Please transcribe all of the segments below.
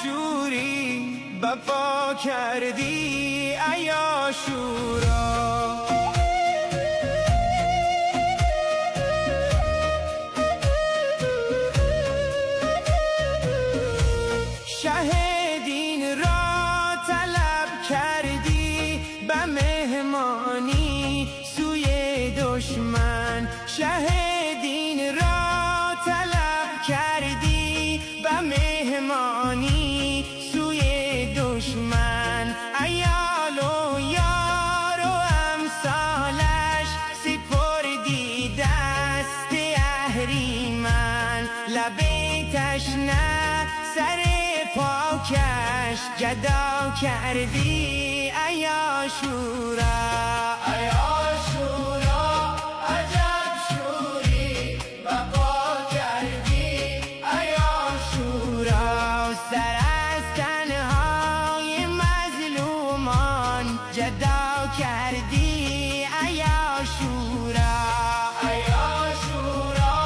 شوری وفا کردی ای عاشورا. شهدین را طلب کردی به مهمانی سوی دشمن. شهدین را طلب کردی به مهمانی سوی دشمن. عیال و یار و امثالش سپردی دست اهریمن. لب تشنه سر پاکش جدا کردی ای عاشورا. ای عاشورا عجب شوری وفا کردی ای عاشورا. سر از تنهای مظلومان جدا کردی ای عاشورا. ای عاشورا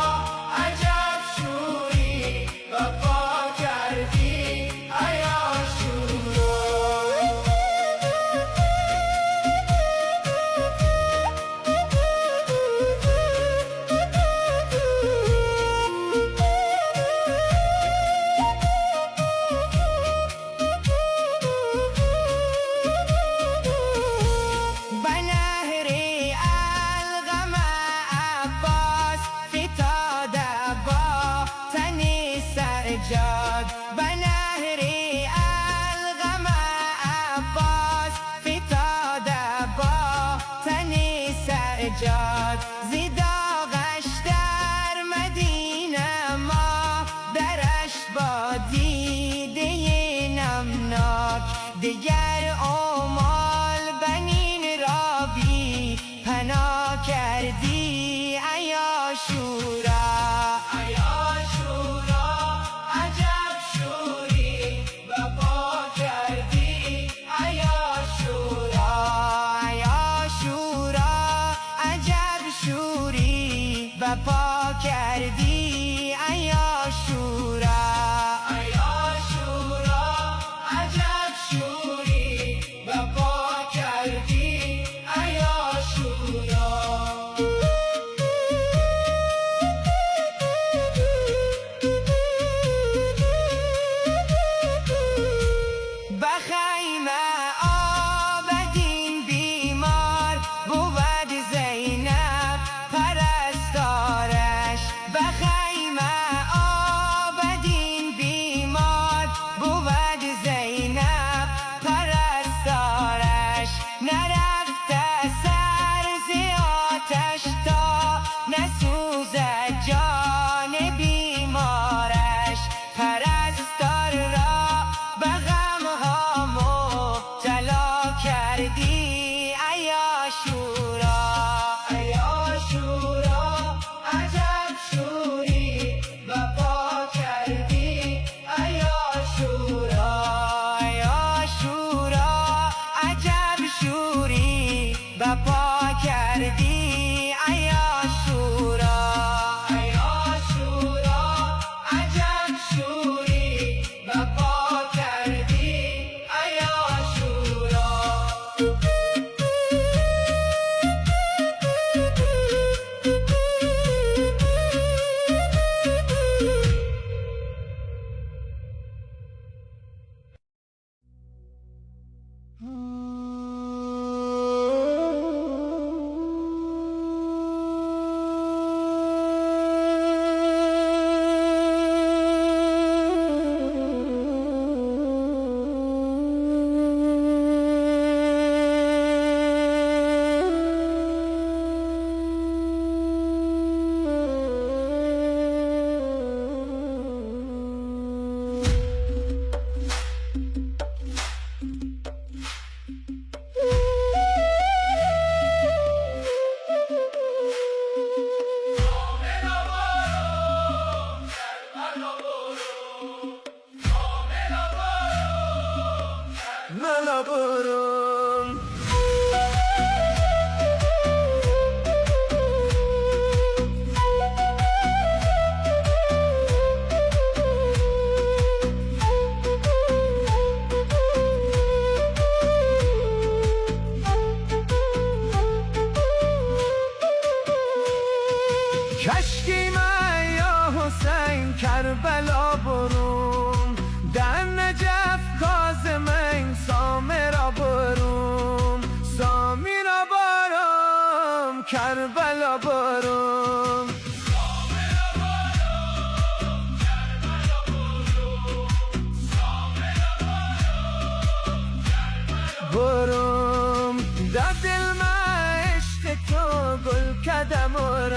عجب شوری وفا کردی ای عاشورا. به نهر القم عباس فتاده با تن سجاد. به نهر القم عباس فتاده با تن سجاد. زداغش در مدینه ما درش با دیده نمناک. دیگر آمال بنین را بی پناه کردی ای عاشورا. ای عاشورا عجب شوری وفا کردی ای عاشورا. ای عاشورا عجب شوری وفا کردی ای عاشورا. ای عاشورا عجب شوری وفا کردی ای عاشورا. به خیمه آبدین بیمار بود زینب پرستارش. به خیمه آبدین بیمار بود زینب پرستارش. نرفته سر ز آتش تا نسوزد جان بیمارش. پرستار را به غمها مبتلا کردی ای عاشورا. ای عاشورا عجب شوری وفا کردی ای عاشورا. ای عاشورا عجب شوری وفا کردی ای عاشورا. ای عاشورا عجب شوری وفا کردی ای عاشورا. برم برم در دل من عشق تو گل کدم را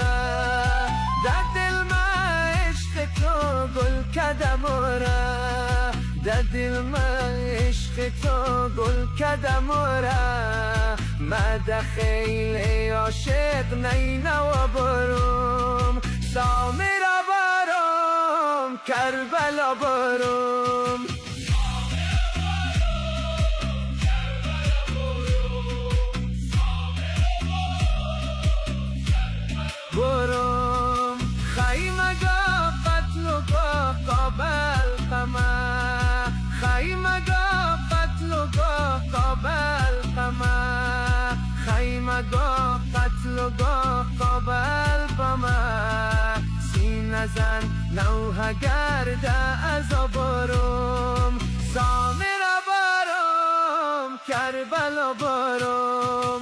در دل من عشق تو گل کدم را در دل من عشق تو گل کدم را مد خیلی عاشق نینوا برم سامرا برم کربلا برم برم خیمه گا قتل و گا قابل قمه خیمه گا قتل و گا قابل قمه خیمه گا قتل و گا قابل قمه سینه زن نوحه گرده از برم سامرا برم کربلا برم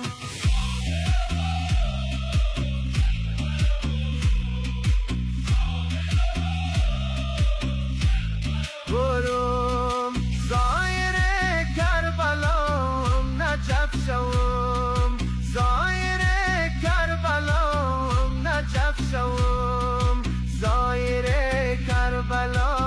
برم زایر کربلا نجف شوم زایر کربلا نجف شوم زایر کربلا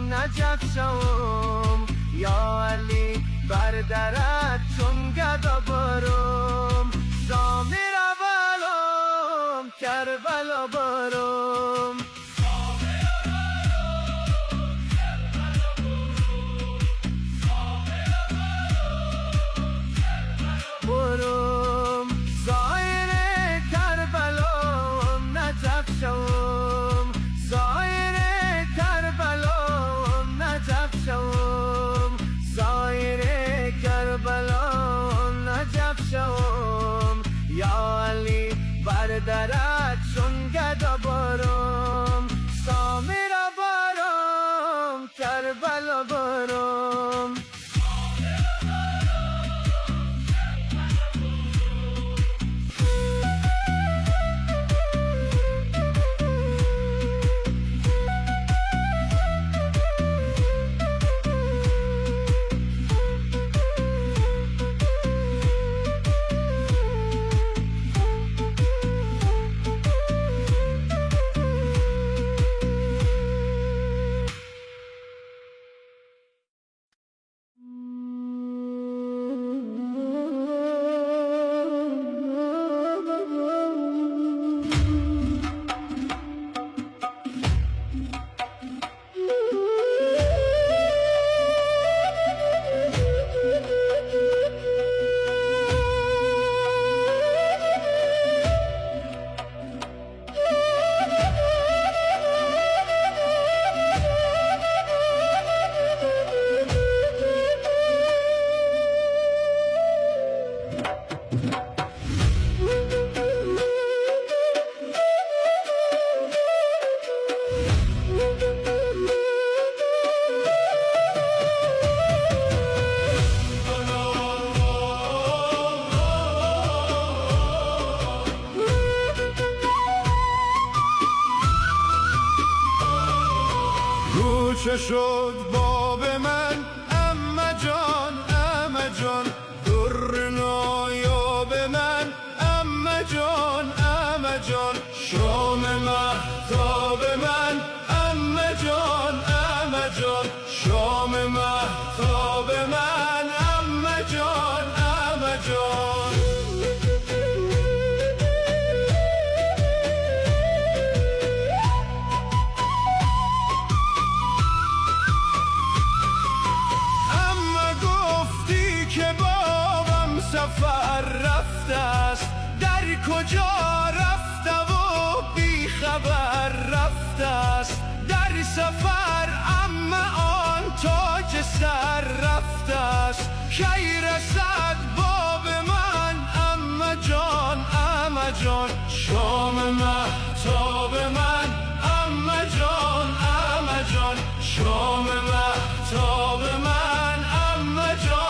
نجف شوم یا علی بردرت چون گدا برم سامرا برم کربلا برم برم زایر کربلا نجف شوم زایر کربلا نجف شوم زایر کربلا نجف شوم یا علی بردرت چون گدا برم سامرا برم کربلا برم چه شد باب من امه جان در نایاب من امه جان شام مهتاب من امه جان شام مهتاب من امه جان سفر رفته است در کجا رفته و بی خبر رفته است در سفر اما آن تاج سر رفته است کی رسد باب من اما جان شام مهتاب من اما جان شام مهتاب من اما جان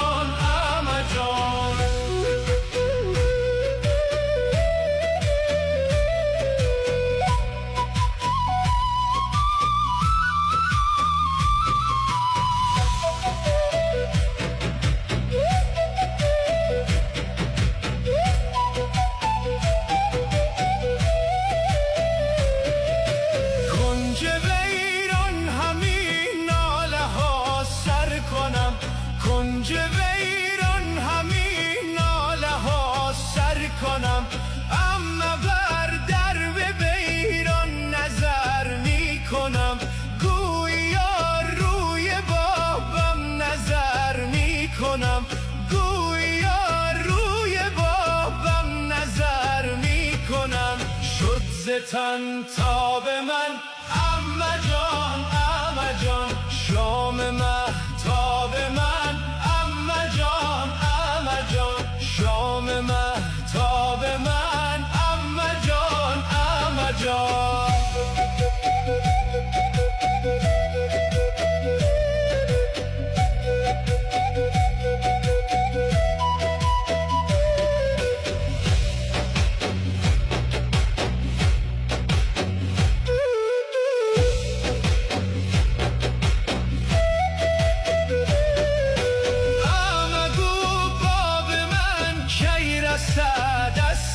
تن تاب من عمه جان عمه جان شام مهتاب من عمه جان عمه جان شام مهتاب من عمه جان عمه جان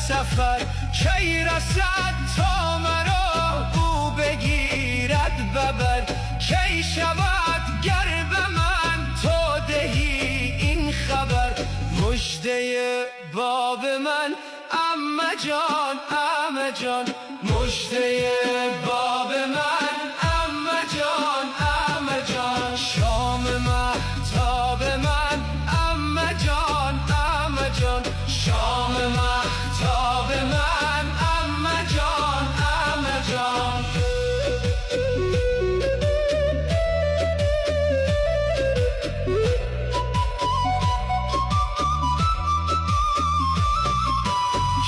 سفر کی رسد تا مرا او بگیرد ببر کی شود گر به من تو دهی این خبر مژده باب من عمه جان عمه جان مژده باب من عمه جان عمه جان شام مهتاب من عمه جان عمه جان شام مهتاب من عمه جان عمه جان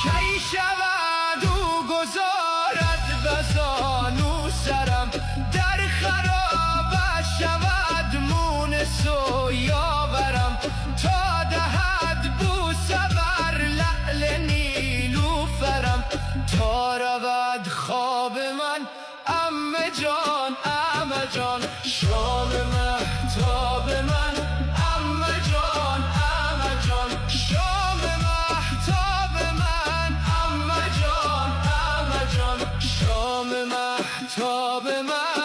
کی شود او گذارد به زانو سرم در خرابش شود مونس و یاورم تا دهد بوسه بر لعل نیلوفرم تا رود خواب من عمه جان عمه جان شام مهتاب من عمه جان عمه جان شام مهتاب من عمه جان عمه جان شام مهتاب من